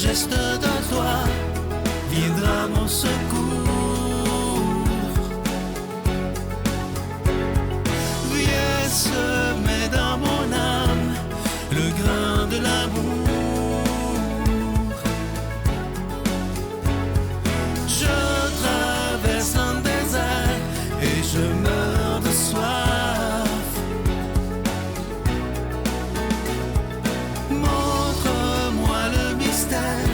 geste de toi viendra mon secours. Viens semer dans mon âme le grain de l'amour. Je traverse un désert et je meurs de soif. Montre-moi le mystère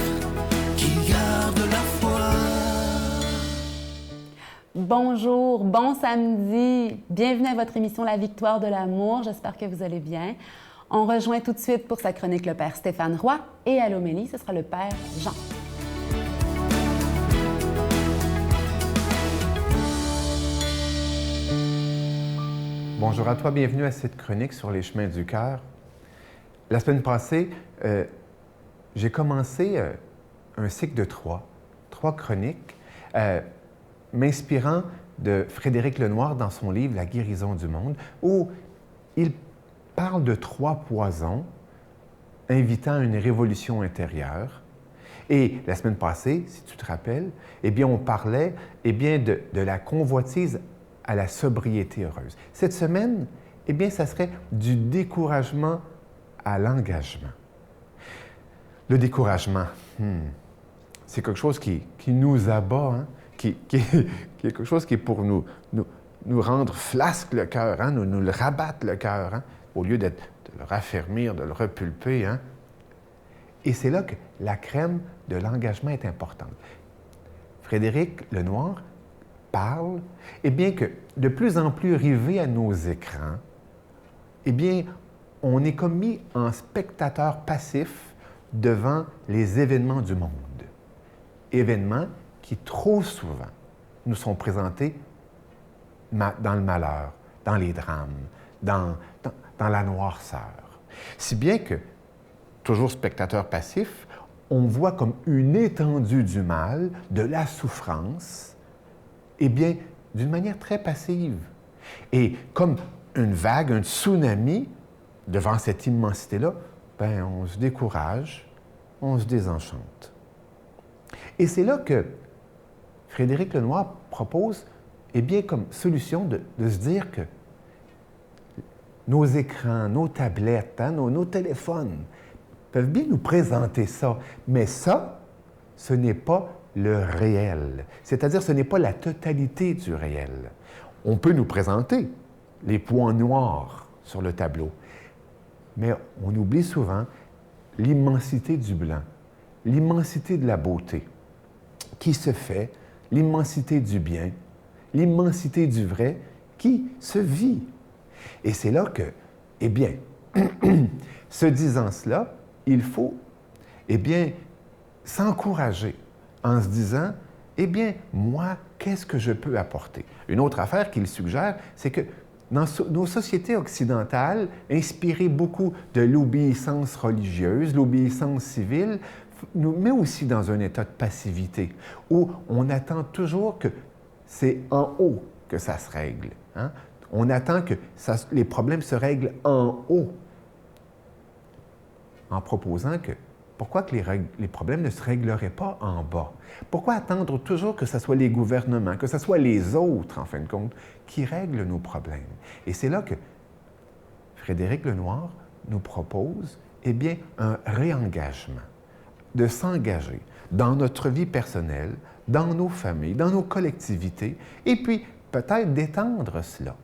qui garde la foi. Bonjour, bon samedi. Bienvenue à votre émission La Victoire de l'amour. J'espère que vous allez bien. On rejoint tout de suite pour sa chronique le Père Stéphane Roy et à l'homélie, ce sera le Père Jean. Bonjour à toi, bienvenue à cette chronique sur les chemins du cœur. La semaine passée, j'ai commencé un cycle de trois chroniques, m'inspirant de Frédéric Lenoir dans son livre « La guérison du monde », où il parle de 3 poisons invitant à une révolution intérieure. Et la semaine passée, si tu te rappelles, eh bien, on parlait de la convoitise à la sobriété heureuse. Cette semaine, eh bien, ça serait du découragement à l'engagement. Le découragement, c'est quelque chose qui nous abat, hein? qui est quelque chose qui est pour nous rendre flasque le cœur, hein? nous le rabattre le cœur, hein? Au lieu de le raffermir, de le repulper. Hein? Et c'est là que la crème de l'engagement est importante. Frédéric Lenoir parle, eh bien, que de plus en plus rivés à nos écrans, eh bien, on est comme mis en spectateur passif devant les événements du monde. Événements qui, trop souvent, nous sont présentés dans le malheur, dans les drames, dans la noirceur. Si bien que, toujours spectateur passif, on voit comme une étendue du mal, de la souffrance, eh bien, d'une manière très passive. Et comme une vague, un tsunami, devant cette immensité-là, bien, on se décourage, on se désenchante. Et c'est là que Frédéric Lenoir propose, eh bien, comme solution de se dire que nos écrans, nos tablettes, hein, nos téléphones peuvent bien nous présenter ça, mais ça, ce n'est pas le réel. C'est-à-dire, ce n'est pas la totalité du réel. On peut nous présenter les points noirs sur le tableau, mais on oublie souvent l'immensité du blanc, l'immensité de la beauté qui se fait, l'immensité du bien, l'immensité du vrai qui se vit. Et c'est là que, eh bien, se disant cela, il faut, eh bien, s'encourager en se disant, eh bien, moi, qu'est-ce que je peux apporter? Une autre affaire qu'il suggère, c'est que dans nos sociétés occidentales, inspirées beaucoup de l'obéissance religieuse, l'obéissance civile, nous met aussi dans un état de passivité, où on attend toujours que c'est en haut que ça se règle. Hein? On attend que les problèmes se règlent en haut, en proposant que pourquoi que les problèmes ne se régleraient pas en bas? Pourquoi attendre toujours que ce soit les gouvernements, que ce soit les autres, en fin de compte, qui règlent nos problèmes? Et c'est là que Frédéric Lenoir nous propose, eh bien, un réengagement, de s'engager dans notre vie personnelle, dans nos familles, dans nos collectivités, et puis peut-être d'étendre cela.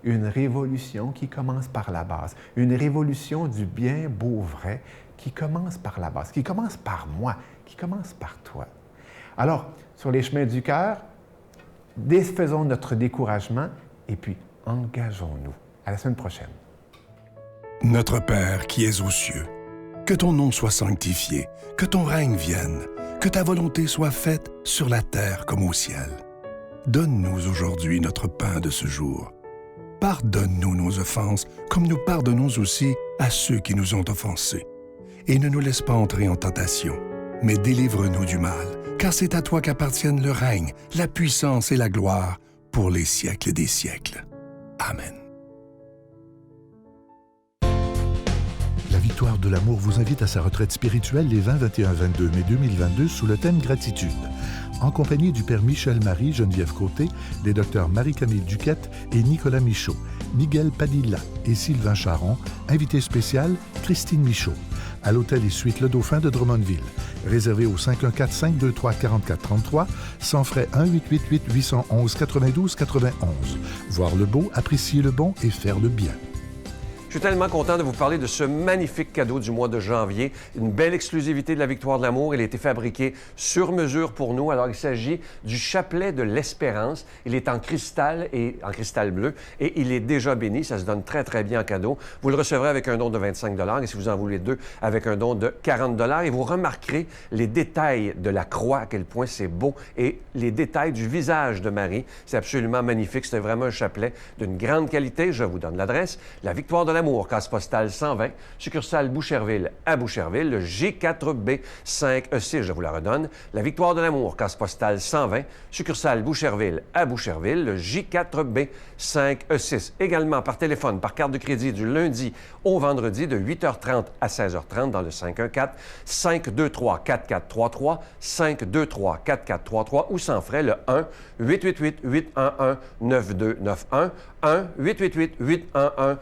Une révolution qui commence par la base, une révolution du bien, beau, vrai, qui commence par la base, qui commence par moi, qui commence par toi. Alors, sur les chemins du cœur, défaisons notre découragement et puis engageons-nous. À la semaine prochaine. Notre Père qui es aux cieux, que ton nom soit sanctifié, que ton règne vienne, que ta volonté soit faite sur la terre comme au ciel. Donne-nous aujourd'hui notre pain de ce jour. Pardonne-nous nos offenses, comme nous pardonnons aussi à ceux qui nous ont offensés. Et ne nous laisse pas entrer en tentation, mais délivre-nous du mal, car c'est à toi qu'appartiennent le règne, la puissance et la gloire pour les siècles des siècles. Amen. La Victoire de l'amour vous invite à sa retraite spirituelle les 20, 21, 22 mai 2022 sous le thème Gratitude. En compagnie du Père Michel-Marie Geneviève Côté, des docteurs Marie-Camille Duquette et Nicolas Michaud, Miguel Padilla et Sylvain Charon, invité spécial Christine Michaud, à l'hôtel et suite Le Dauphin de Drummondville. Réservé au 514-523-4433, sans frais 1-888-811-92-91. Voir le beau, apprécier le bon et faire le bien. Je suis tellement content de vous parler de ce magnifique cadeau du mois de janvier. Une belle exclusivité de la Victoire de l'amour. Il a été fabriqué sur mesure pour nous. Alors, il s'agit du chapelet de l'Espérance. Il est en cristal et en cristal bleu et il est déjà béni. Ça se donne très, très bien en cadeau. Vous le recevrez avec un don de 25 et si vous en voulez deux, avec un don de 40 et vous remarquerez les détails de la croix, à quel point c'est beau et les détails du visage de Marie. C'est absolument magnifique. C'est vraiment un chapelet d'une grande qualité. Je vous donne l'adresse. La Victoire de l'amour, case postale 120, succursale Boucherville à Boucherville, le J4B5E6, je vous la redonne. La Victoire de l'amour, case postale 120, succursale Boucherville à Boucherville, le J4B5E6. Également par téléphone, par carte de crédit du lundi au vendredi de 8h30 à 16h30 dans le 514-523-4433, 523-4433 ou sans frais le 1-888-811-9291, 1-888-811-9291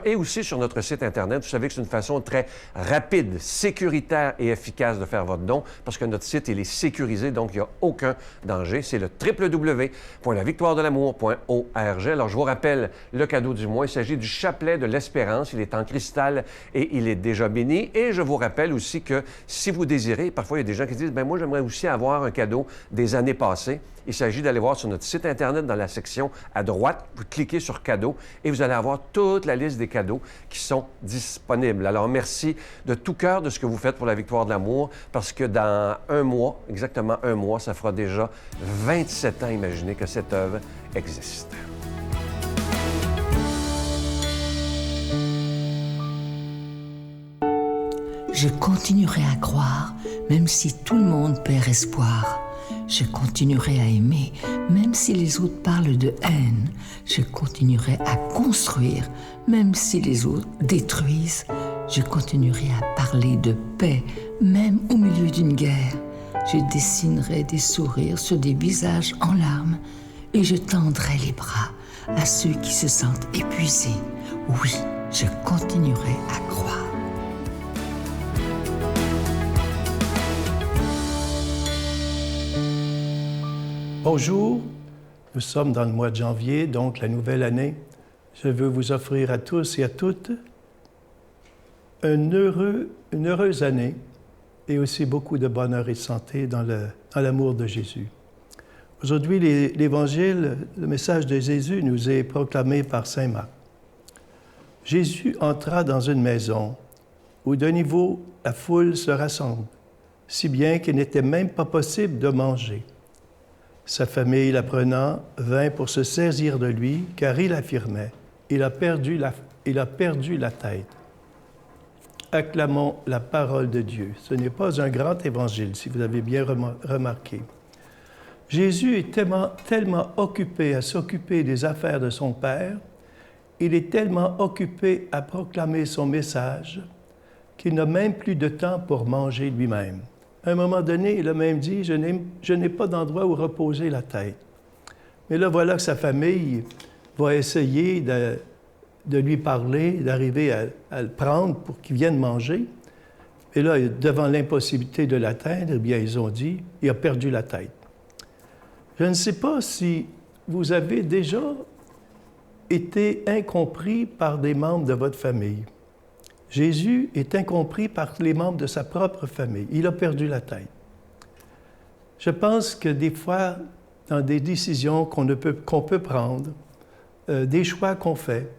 et aussi sur notre site Internet. Vous savez que c'est une façon très rapide, sécuritaire et efficace de faire votre don parce que notre site, il est sécurisé, donc il n'y a aucun danger. C'est le www.lavictoiredelamour.org. Alors, je vous rappelle le cadeau du mois. Il s'agit du chapelet de l'Espérance. Il est en cristal et il est déjà béni. Et je vous rappelle aussi que si vous désirez, parfois il y a des gens qui disent « Bien, moi, j'aimerais aussi avoir un cadeau des années passées ». Il s'agit d'aller voir sur notre site Internet dans la section à droite. Vous cliquez sur cadeaux et vous allez avoir toute la liste des cadeaux qui sont disponibles. Alors, merci de tout cœur de ce que vous faites pour la Victoire de l'amour parce que dans un mois, exactement un mois, ça fera déjà 27 ans, imaginez, que cette œuvre existe. Je continuerai à croire, même si tout le monde perd espoir. Je continuerai à aimer, même si les autres parlent de haine. Je continuerai à construire, même si les autres détruisent. Je continuerai à parler de paix, même au milieu d'une guerre. Je dessinerai des sourires sur des visages en larmes et je tendrai les bras à ceux qui se sentent épuisés. Oui, je continuerai à croire. Bonjour, nous sommes dans le mois de janvier, donc la nouvelle année. Je veux vous offrir à tous et à toutes une heureuse année et aussi beaucoup de bonheur et de santé dans l'amour de Jésus. Aujourd'hui, l'Évangile, le message de Jésus nous est proclamé par saint Marc. Jésus entra dans une maison où de nouveau la foule se rassemble, si bien qu'il n'était même pas possible de manger. Sa famille, l'apprenant, vint pour se saisir de lui, car il affirmait « Il a perdu la tête ». Acclamons la parole de Dieu. Ce n'est pas un grand évangile, si vous avez bien remarqué. Jésus est tellement occupé à s'occuper des affaires de son Père, il est tellement occupé à proclamer son message qu'il n'a même plus de temps pour manger lui-même. À un moment donné, il a même dit « Je n'ai pas d'endroit où reposer la tête ». Mais là, voilà que sa famille va essayer de lui parler, d'arriver à le prendre pour qu'il vienne manger. Et là, devant l'impossibilité de l'atteindre, eh bien, ils ont dit « Il a perdu la tête ». Je ne sais pas si vous avez déjà été incompris par des membres de votre famille. Jésus est incompris par les membres de sa propre famille. Il a perdu la tête. Je pense que des fois, dans des décisions qu'on peut prendre, des choix qu'on fait,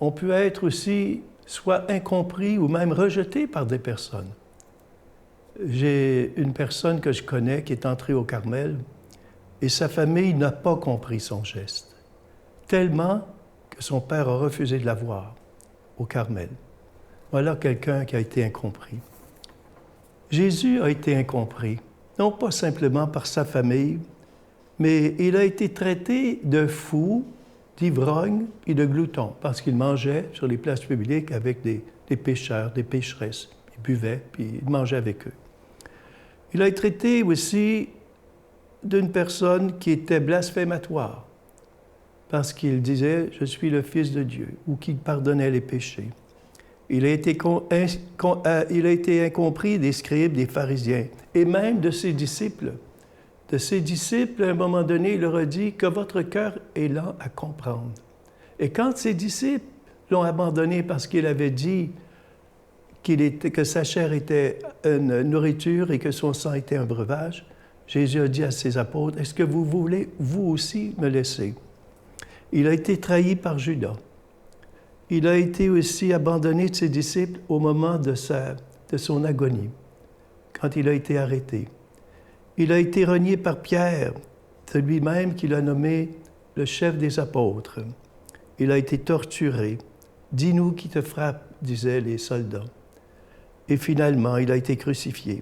on peut être aussi soit incompris ou même rejeté par des personnes. J'ai une personne que je connais qui est entrée au Carmel et sa famille n'a pas compris son geste, tellement que son père a refusé de la voir au Carmel. Voilà quelqu'un qui a été incompris. Jésus a été incompris, non pas simplement par sa famille, mais il a été traité de fou, d'ivrognes et de gloutons, parce qu'il mangeait sur les places publiques avec des pécheurs, des pécheresses. Il buvait, puis il mangeait avec eux. Il a été traité aussi d'une personne qui était blasphématoire, parce qu'il disait « Je suis le Fils de Dieu » ou qu'il pardonnait les péchés. Il a été incompris des scribes, des pharisiens, et même de ses disciples. De ses disciples, à un moment donné, il leur a dit que votre cœur est lent à comprendre. Et quand ses disciples l'ont abandonné parce qu'il avait dit que sa chair était une nourriture et que son sang était un breuvage, Jésus a dit à ses apôtres, « Est-ce que vous voulez, vous aussi, me laisser? » Il a été trahi par Judas. Il a été aussi abandonné de ses disciples au moment de son agonie, quand il a été arrêté. Il a été renié par Pierre, celui-même qu'il a nommé le chef des apôtres. Il a été torturé. « Dis-nous qui te frappe », disaient les soldats. Et finalement, il a été crucifié.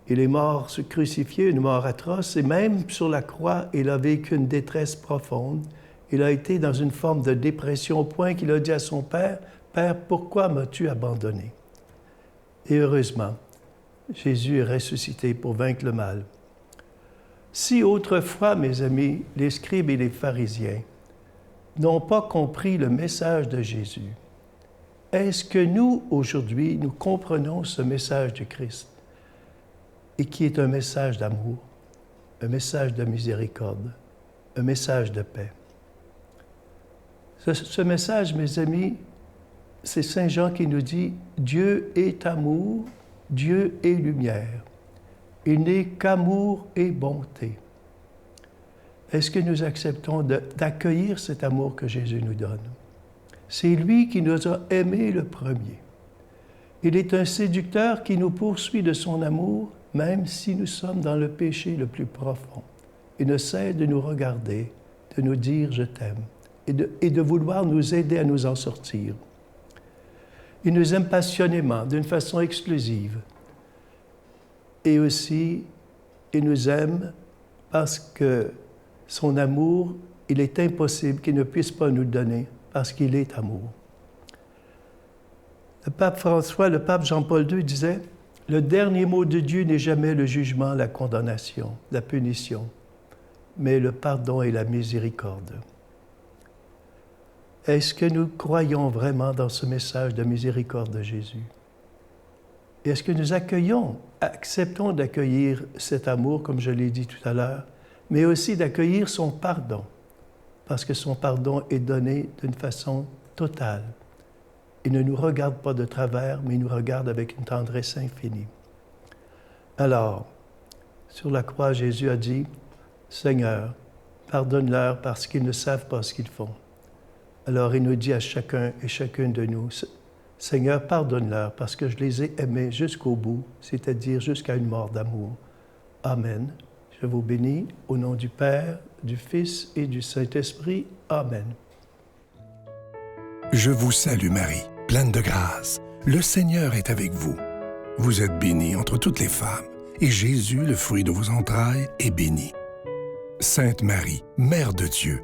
Il est mort crucifié, une mort atroce, et même sur la croix, il a vécu une détresse profonde. Il a été dans une forme de dépression au point qu'il a dit à son père, « Père, pourquoi m'as-tu abandonné? » Et heureusement, Jésus est ressuscité pour vaincre le mal. Si autrefois, mes amis, les scribes et les pharisiens n'ont pas compris le message de Jésus, est-ce que nous, aujourd'hui, nous comprenons ce message du Christ et qui est un message d'amour, un message de miséricorde, un message de paix? Ce message, mes amis, c'est Saint Jean qui nous dit « Dieu est amour, Dieu est lumière. Il n'est qu'amour et bonté. » Est-ce que nous acceptons d'accueillir cet amour que Jésus nous donne? C'est lui qui nous a aimés le premier. Il est un séducteur qui nous poursuit de son amour, même si nous sommes dans le péché le plus profond. Il ne cesse de nous regarder, de nous dire « je t'aime » et de vouloir nous aider à nous en sortir. Il nous aime passionnément, d'une façon exclusive. Et aussi, il nous aime parce que son amour, il est impossible qu'il ne puisse pas nous le donner, parce qu'il est amour. Le pape François, le pape Jean-Paul II disait « Le dernier mot de Dieu n'est jamais le jugement, la condamnation, la punition, mais le pardon et la miséricorde. » Est-ce que nous croyons vraiment dans ce message de miséricorde de Jésus? Est-ce que nous acceptons d'accueillir cet amour, comme je l'ai dit tout à l'heure, mais aussi d'accueillir son pardon, parce que son pardon est donné d'une façon totale. Il ne nous regarde pas de travers, mais il nous regarde avec une tendresse infinie. Alors, sur la croix, Jésus a dit, « Seigneur, pardonne-leur parce qu'ils ne savent pas ce qu'ils font. » Alors il nous dit à chacun et chacune de nous, « Seigneur, pardonne-leur parce que je les ai aimés jusqu'au bout, c'est-à-dire jusqu'à une mort d'amour. Amen. Je vous bénis au nom du Père, du Fils et du Saint-Esprit. Amen. » Je vous salue Marie, pleine de grâce. Le Seigneur est avec vous. Vous êtes bénie entre toutes les femmes, et Jésus, le fruit de vos entrailles, est béni. Sainte Marie, Mère de Dieu,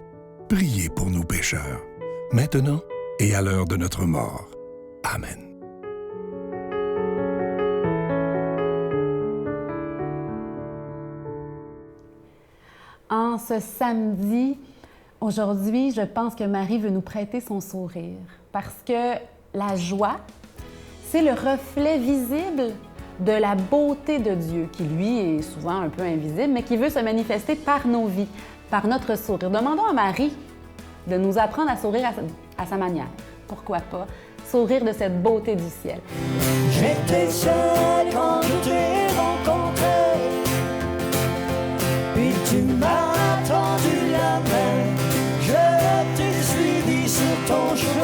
priez pour nous pécheurs, maintenant et à l'heure de notre mort. Amen. En ce samedi, aujourd'hui, je pense que Marie veut nous prêter son sourire parce que la joie, c'est le reflet visible de la beauté de Dieu qui, lui, est souvent un peu invisible, mais qui veut se manifester par nos vies, par notre sourire. Demandons à Marie de nous apprendre à sourire à sa manière. Pourquoi pas? Sourire de cette beauté du ciel. J'étais seul quand je t'ai rencontré, puis tu m'as tendu la main, je t'ai suivi sur ton chemin.